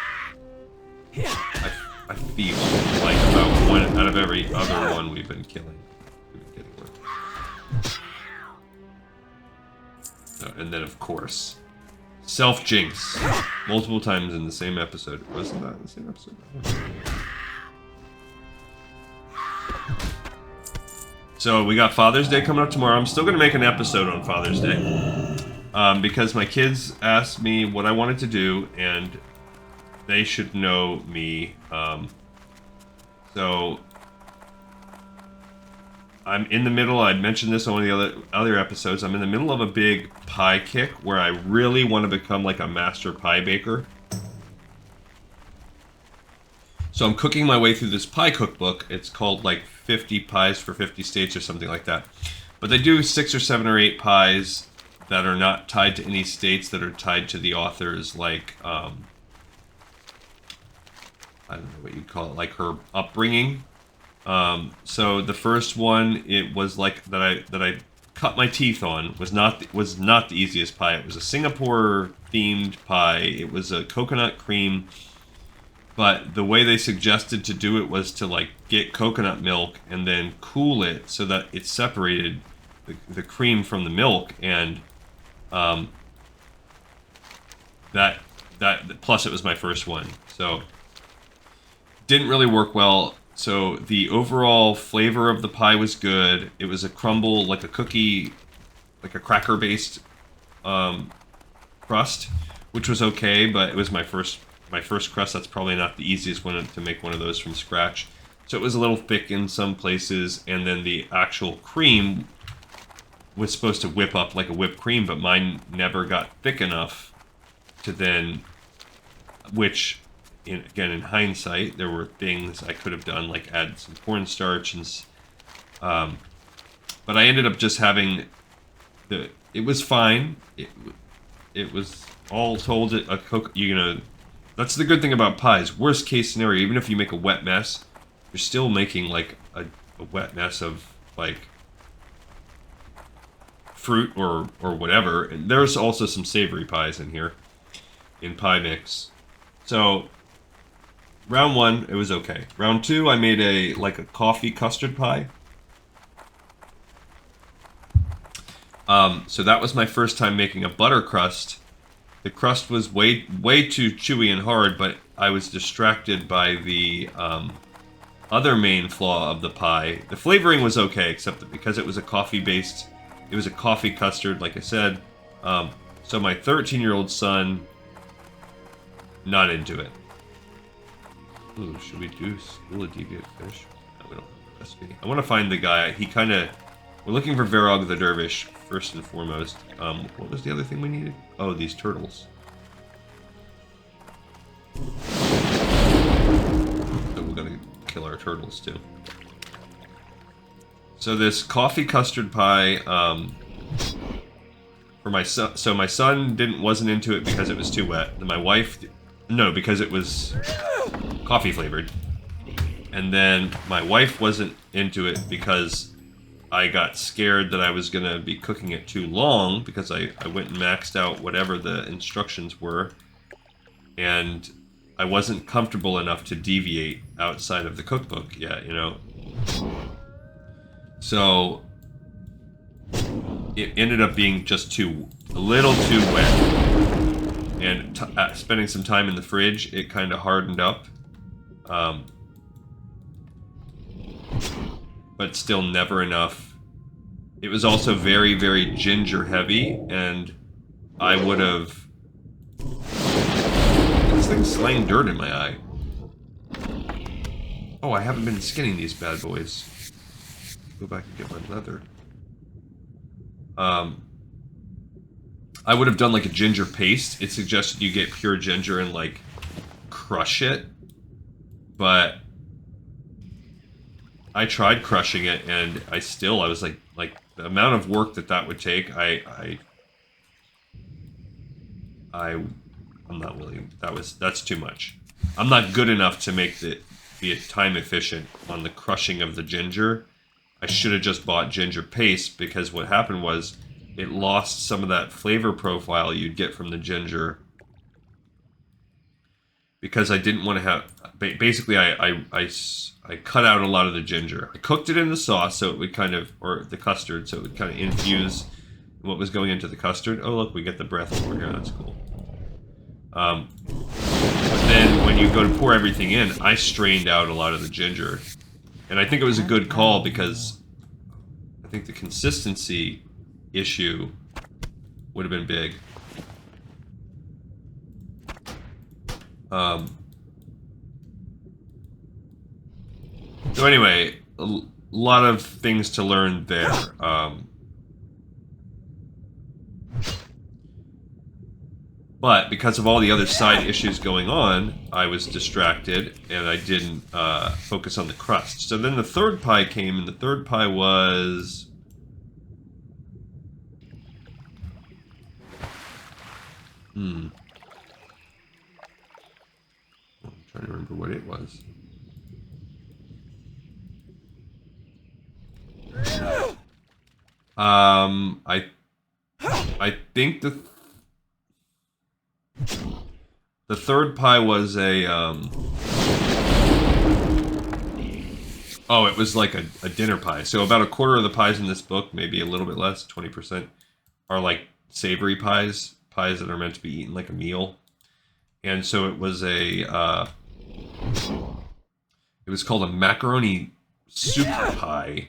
I feel like about one out of every other one we've been killing. We've been getting one. And then, of course, self-jinx. Multiple times in the same episode. Wasn't that in the same episode? So we got Father's Day coming up tomorrow. I'm still going to make an episode on Father's Day. Because my kids asked me what I wanted to do, and they should know me. So I'm in the middle, I'd mentioned this on one of the other episodes, I'm in the middle of a big pie kick where I really want to become like a master pie baker. So I'm cooking my way through this pie cookbook. It's called like 50 Pies for 50 States or something like that. But they do 6 or 7 or 8 pies that are not tied to any states, that are tied to the authors, like, I don't know what you'd call it, like her upbringing. So the first one, it was like that I cut my teeth on, was not the easiest pie. It was a Singapore themed pie. It was a coconut cream, but the way they suggested to do it was to like get coconut milk and then cool it so that it separated the cream from the milk, and that plus it was my first one, so didn't really work well. So the overall flavor of the pie was good. It was a crumble, like a cookie, like a cracker based crust, which was okay, but it was my first crust. That's probably not the easiest one to make one of those from scratch. So it was a little thick in some places, and then the actual cream was supposed to whip up like a whipped cream, but mine never got thick enough to then, which, again, in hindsight, there were things I could have done, like add some cornstarch, and but I ended up just having it was fine. It was all told a cook, that's the good thing about pies. Worst case scenario, even if you make a wet mess, you're still making like a wet mess of like fruit or whatever. And there's also some savory pies in here in pie mix. So round 1, it was okay. Round 2, I made a coffee custard pie. So that was my first time making a butter crust. The crust was way too chewy and hard, but I was distracted by the other main flaw of the pie. The flavoring was okay, except that because it was a coffee-based, it was a coffee custard, like I said. So my 13-year-old son, not into it. Ooh, should we do School of Deviant Fish? No, we don't have a recipe. I want to find the guy. We're looking for Verog the Drvish, first and foremost. What was the other thing we needed? Oh, these turtles. So we're gonna kill our turtles too. So this coffee custard pie, for my son. So my son wasn't into it because it was too wet. And my wife, no, because it was coffee flavored. And then my wife wasn't into it because I got scared that I was going to be cooking it too long, because I went and maxed out whatever the instructions were, and I wasn't comfortable enough to deviate outside of the cookbook yet, So it ended up being just a little too wet, and spending some time in the fridge, it kind of hardened up. But still never enough. It was also very, very ginger heavy, and I would have... This thing's slaying dirt in my eye. Oh, I haven't been skinning these bad boys. Go back and get my leather. I would have done like a ginger paste. It suggested you get pure ginger and like crush it, but I tried crushing it, and I was like the amount of work that would take, I'm not willing. That's too much. I'm not good enough to make be time efficient on the crushing of the ginger. I should have just bought ginger paste, because what happened was it lost some of that flavor profile you'd get from the ginger. Because I didn't want to have... Basically, I cut out a lot of the ginger. I cooked it in the sauce so it would kind of... Or the custard, so it would kind of infuse what was going into the custard. Oh, look, we get the breath over here. That's cool. But then when you go to pour everything in, I strained out a lot of the ginger. And I think it was a good call, because I think the consistency issue would have been big. So anyway, a lot of things to learn there. But because of all the other side issues going on, I was distracted and I didn't focus on the crust. So then the third pie came, and the third pie was... I'm trying to remember what it was. I think the third pie was a oh, it was like a dinner pie. So about a quarter of the pies in this book, maybe a little bit less, 20%, are like savory pies that are meant to be eaten like a meal. And so it was it was called a macaroni soup pie.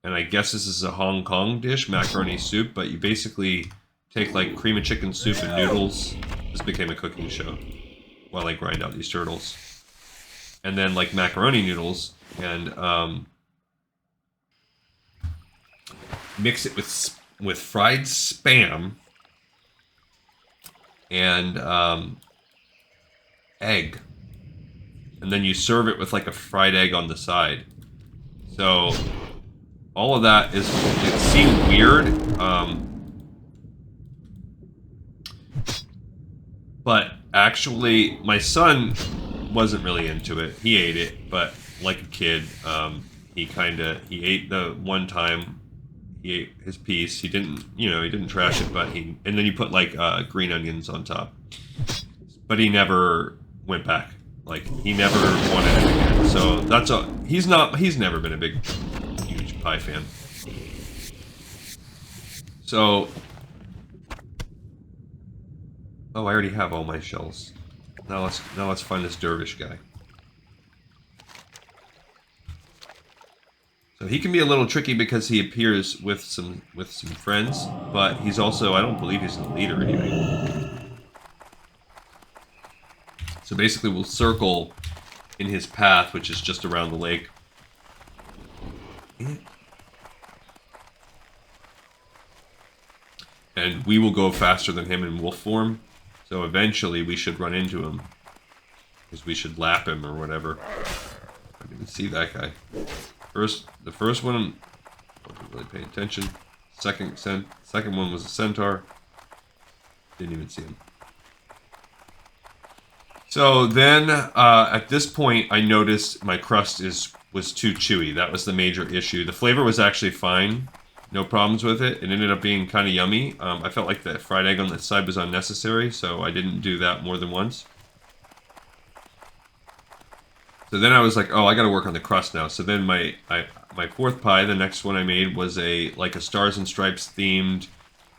And I guess this is a Hong Kong dish, macaroni soup, but you basically take like cream of chicken soup and noodles. This became a cooking show while I grind out these turtles. And then like macaroni noodles, and mix it with fried Spam and egg. And then you serve it with like a fried egg on the side. So all of that it seemed weird, but actually my son wasn't really into it. He ate it, but like a kid, he ate the one time, he ate his piece. He didn't trash it, but and then you put like green onions on top. But he never went back. Like, he never wanted it again. So that's he's never been a big, huge pie fan. So, oh, I already have all my shells. Now let's find this dervish guy. So he can be a little tricky because he appears with some friends, but he's also, I don't believe he's the leader or anything. So basically we'll circle in his path, which is just around the lake. And we will go faster than him in wolf form. So eventually we should run into him. Because we should lap him or whatever. I didn't even see that guy. The first one, I wasn't really paying attention. Second one was a centaur. Didn't even see him. So then, at this point, I noticed my crust was too chewy. That was the major issue. The flavor was actually fine. No problems with it. It ended up being kind of yummy. I felt like the fried egg on the side was unnecessary, so I didn't do that more than once. So then I was like, oh, I got to work on the crust now. So then my fourth pie, the next one I made, was like a Stars and Stripes themed.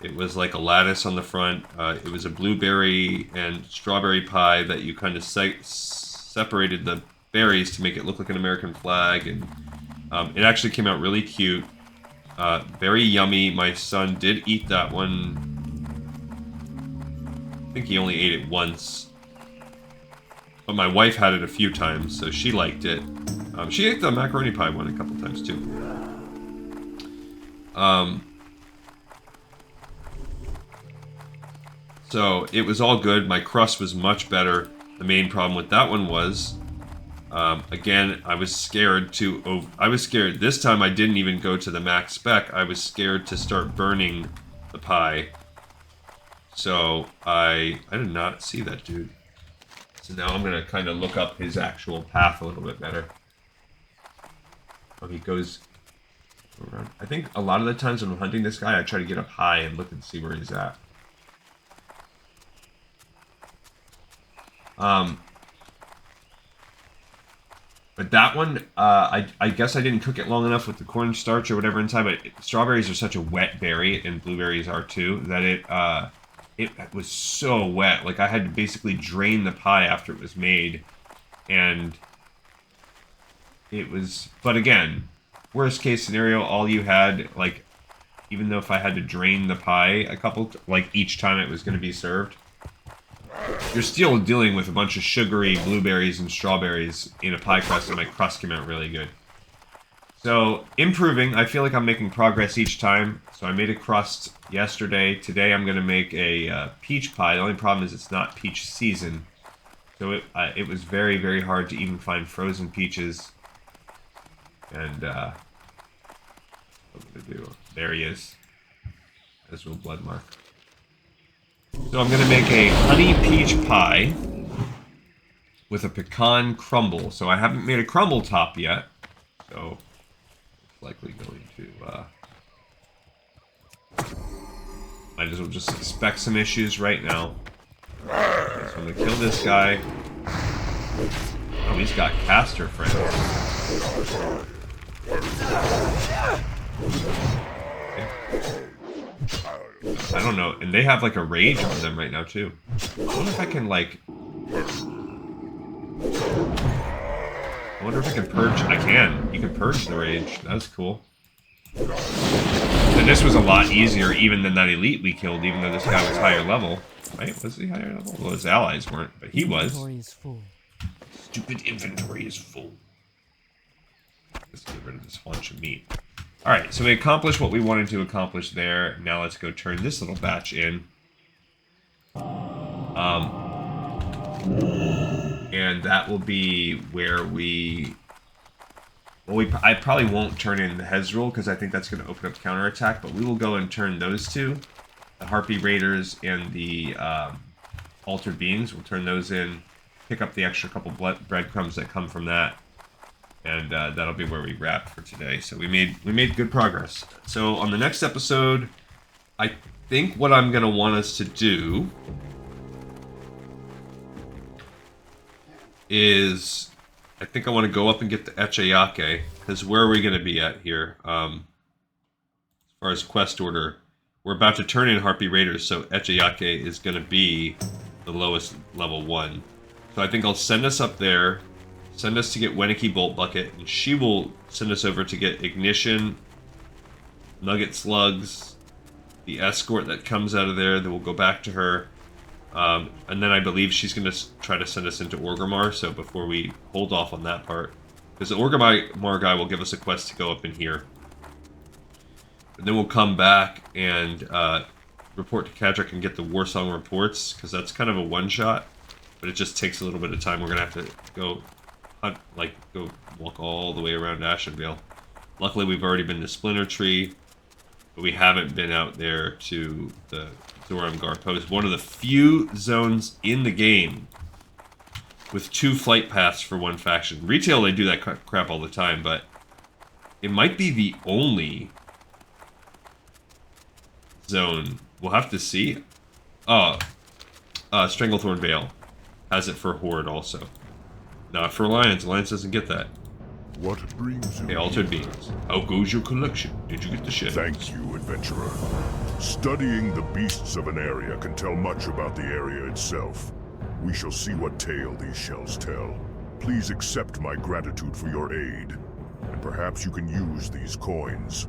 It was like a lattice on the front. It was a blueberry and strawberry pie that you kind of separated the berries to make it look like an American flag. And it actually came out really cute. Very yummy. My son did eat that one. I think he only ate it once. But my wife had it a few times, so she liked it. She ate the macaroni pie one a couple times too. So it was all good. My crust was much better. The main problem with that one was, again, I was scared this time I didn't even go to the max spec. I was scared to start burning the pie. So I did not see that dude. So now I'm going to kind of look up his actual path a little bit better. Oh, he goes around. I think a lot of the times when I'm hunting this guy, I try to get up high and look and see where he's at. But that one, I guess I didn't cook it long enough with the cornstarch or whatever inside, but strawberries are such a wet berry, and blueberries are too, that it was so wet. Like, I had to basically drain the pie after it was made, and it was... But again, worst case scenario, all you had, like, even though if I had to drain the pie like, each time it was going to be served, you're still dealing with a bunch of sugary blueberries and strawberries in a pie crust, and my crust came out really good. So, improving. I feel like I'm making progress each time. So I made a crust yesterday. Today I'm going to make a peach pie. The only problem is it's not peach season. So it was very, very hard to even find frozen peaches. And, what am I going to do? There he is. His little blood mark. So I'm going to make a honey peach pie with a pecan crumble. So I haven't made a crumble top yet. So it's likely going to... might as well just expect some issues right now. So I'm going to kill this guy. Oh, he's got caster friends. Okay. I don't know, and they have like a rage on them right now too. I wonder if I can like... I wonder if I can purge... I can. You can purge the rage. That's cool. And this was a lot easier even than that elite we killed, even though this guy was higher level. Right? Was he higher level? Well, his allies weren't, but he was. Stupid inventory is full. Let's get rid of this haunch of meat. Alright, so we accomplished what we wanted to accomplish there. Now let's go turn this little batch in. And that will be where we... Well, I probably won't turn in the Hezrul, because I think that's going to open up counterattack, but we will go and turn those two. The Harpy Raiders and the Altered Beings. We'll turn those in, pick up the extra couple breadcrumbs that come from that. And that'll be where we wrap for today. So we made good progress. So on the next episode, I think what I'm going to want us to do is... I think I want to go up and get the Echayake, because where are we going to be at here? As far as quest order, we're about to turn in Harpy Raiders, so Echayake is going to be the lowest level 1. So I think I'll send us up there, send us to get Weniki Bolt Bucket, and she will send us over to get Ignition, Nugget Slugs, the escort that comes out of there, then we'll go back to her. And then I believe she's going to try to send us into Orgrimmar, so before we hold off on that part. Because the Orgrimmar guy will give us a quest to go up in here. And then we'll come back and report to Kadric and get the Warsong reports, because that's kind of a one-shot. But it just takes a little bit of time. We're going to have to go hunt, go walk all the way around Ashenvale. Luckily, we've already been to Splinter Tree, but we haven't been out there to the Zoramgar Post, one of the few zones in the game with 2 flight paths for one faction. Retail, they do that crap all the time, but it might be the only zone. We'll have to see. Stranglethorn Vale has it for Horde also. Not for Alliance. Alliance doesn't get that. What brings you? Hey, Altered Beings. How goes your collection? Did you get the shit? Thank you, adventurer. Studying the beasts of an area can tell much about the area itself. We shall see what tale these shells tell. Please accept my gratitude for your aid, and perhaps you can use these coins.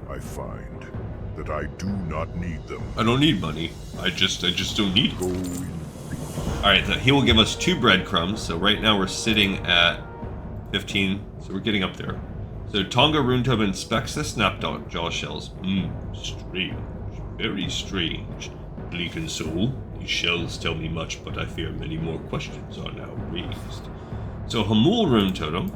I find that I do not need them. I don't need money. I just don't need it. Go in. Alright, he will give us 2 breadcrumbs, so right now we're sitting at 15, so we're getting up there. So Tonga Runetub inspects the snapjaw shells. Strange. Very strange. Bleaken Soul. These shells tell me much, but I fear many more questions are now raised. So Hamul Rune Totem.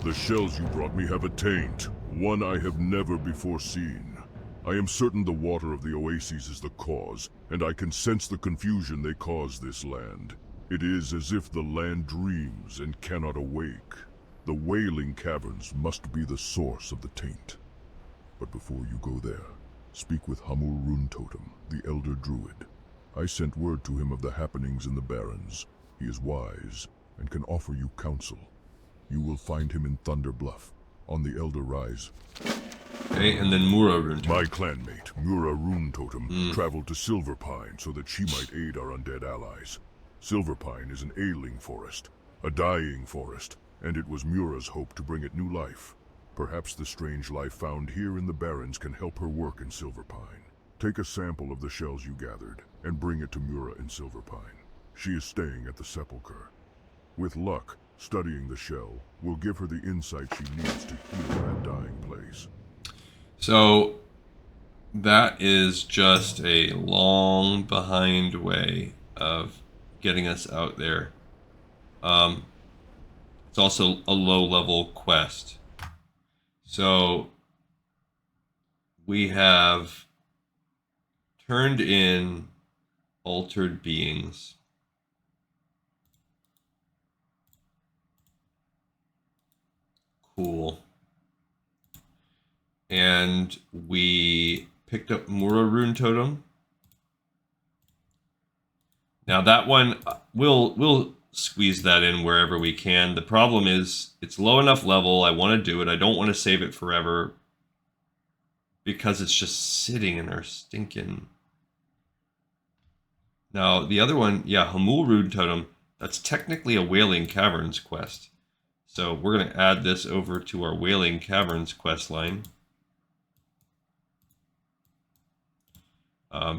The shells you brought me have a taint, one I have never before seen. I am certain the water of the oases is the cause, and I can sense the confusion they cause this land. It is as if the land dreams and cannot awake. The Wailing Caverns must be the source of the taint. But before you go there, speak with Hamul Runetotem, the Elder Druid. I sent word to him of the happenings in the Barrens. He is wise and can offer you counsel. You will find him in Thunder Bluff, on the Elder Rise. Okay, and then Mura Runetotem. My clanmate, Mura Runetotem, traveled to Silverpine so that she might aid our undead allies. Silverpine is an ailing forest, a dying forest, and it was Mura's hope to bring it new life. Perhaps the strange life found here in the Barrens can help her work in Silverpine. Take a sample of the shells you gathered, and bring it to Mura in Silverpine. She is staying at the Sepulchre. With luck, studying the shell will give her the insight she needs to heal that dying place. So, that is just a long behind way of getting us out there. It's also a low-level quest. So, we have turned in altered beings. Cool. And we picked up Mura Runetotem. Now that one, we'll squeeze that in wherever we can. The problem is it's low enough level. I want to do it. I don't want to save it forever because it's just sitting in our stinking. Now the other one, yeah, Hamul Runetotem. That's technically a Wailing Caverns quest. So we're going to add this over to our Wailing Caverns quest line.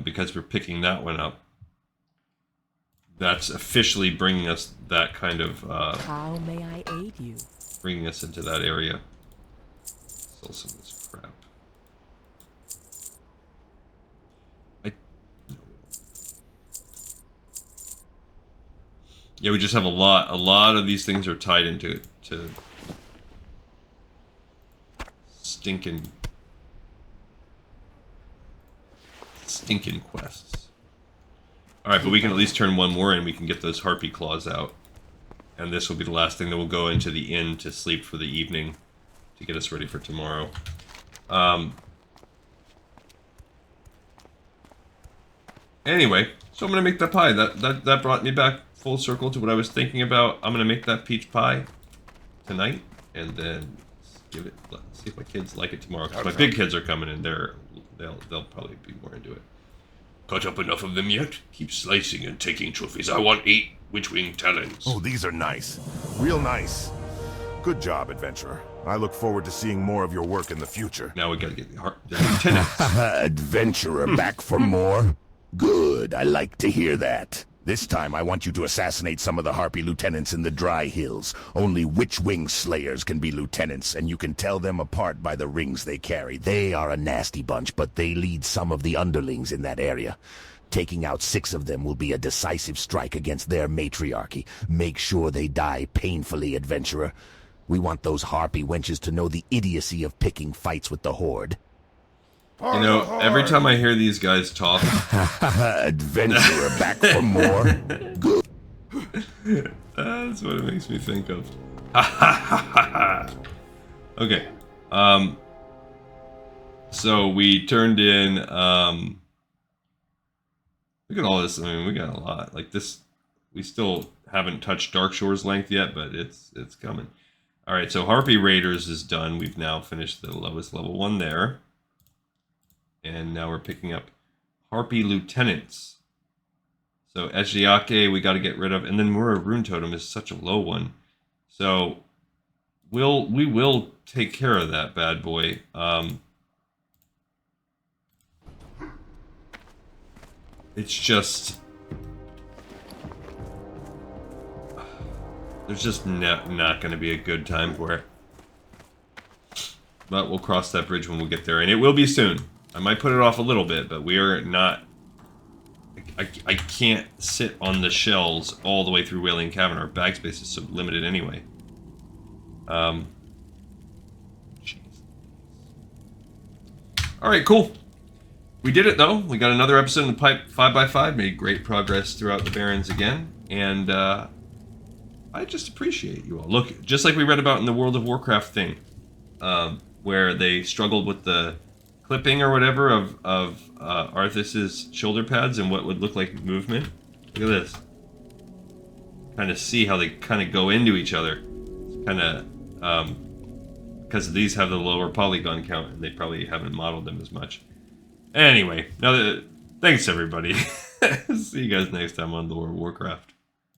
Because we're picking that one up. That's officially bringing us that kind of... How may I aid you? Bringing us into that area. Sell some of this crap. Yeah, we just have a lot of these things are tied into stinking quests. Alright, but we can at least turn one more in. We can get those Harpy Claws out. And this will be the last thing that we'll go into the inn to sleep for the evening to get us ready for tomorrow. Anyway, so I'm going to make that pie. That brought me back full circle to what I was thinking about. I'm going to make that peach pie tonight and then give it, see if my kids like it tomorrow. Because my big kids are coming in. They'll probably be more into it. Cut up enough of them yet? Keep slicing and taking trophies. I want 8 Witchwing Talons. Oh, these are nice. Real nice. Good job, adventurer. I look forward to seeing more of your work in the future. Now we gotta get the lieutenants. Adventurer back for more? Good, I like to hear that. This time I want you to assassinate some of the Harpy lieutenants in the Dry Hills. Only Witchwing Slayers can be lieutenants, and you can tell them apart by the rings they carry. They are a nasty bunch, but they lead some of the underlings in that area. Taking out 6 of them will be a decisive strike against their matriarchy. Make sure they die painfully, adventurer. We want those Harpy wenches to know the idiocy of picking fights with the Horde. You know, every time I hear these guys talk... Adventurer back for more? Good. That's what it makes me think of. Okay. So we turned in... look at all this. I mean, we got a lot. Like this... We still haven't touched Dark Shore's length yet, but it's coming. Alright, so Harpy Raiders is done. We've now finished the lowest level one there. And now we're picking up Harpy Lieutenants. So Ejdiake we got to get rid of, and then Mura Runetotem is such a low one. So we will take care of that bad boy. It's just there's just not going to be a good time for it. But we'll cross that bridge when we get there, and it will be soon. I might put it off a little bit, but we are not... I can't sit on the shells all the way through Wailing Cavern. Our bag space is so limited anyway. Alright, cool. We did it, though. We got another episode in the pipe 5x5. Made great progress throughout the Barrens again. And I just appreciate you all. Look, just like we read about in the World of Warcraft thing, where they struggled with the clipping or whatever of Arthas's shoulder pads and what would look like movement. Look at this. Kind of see how they kind of go into each other. It's kind of because these have the lower polygon count and they probably haven't modeled them as much. Anyway, thanks everybody. See you guys next time on the World of Warcraft.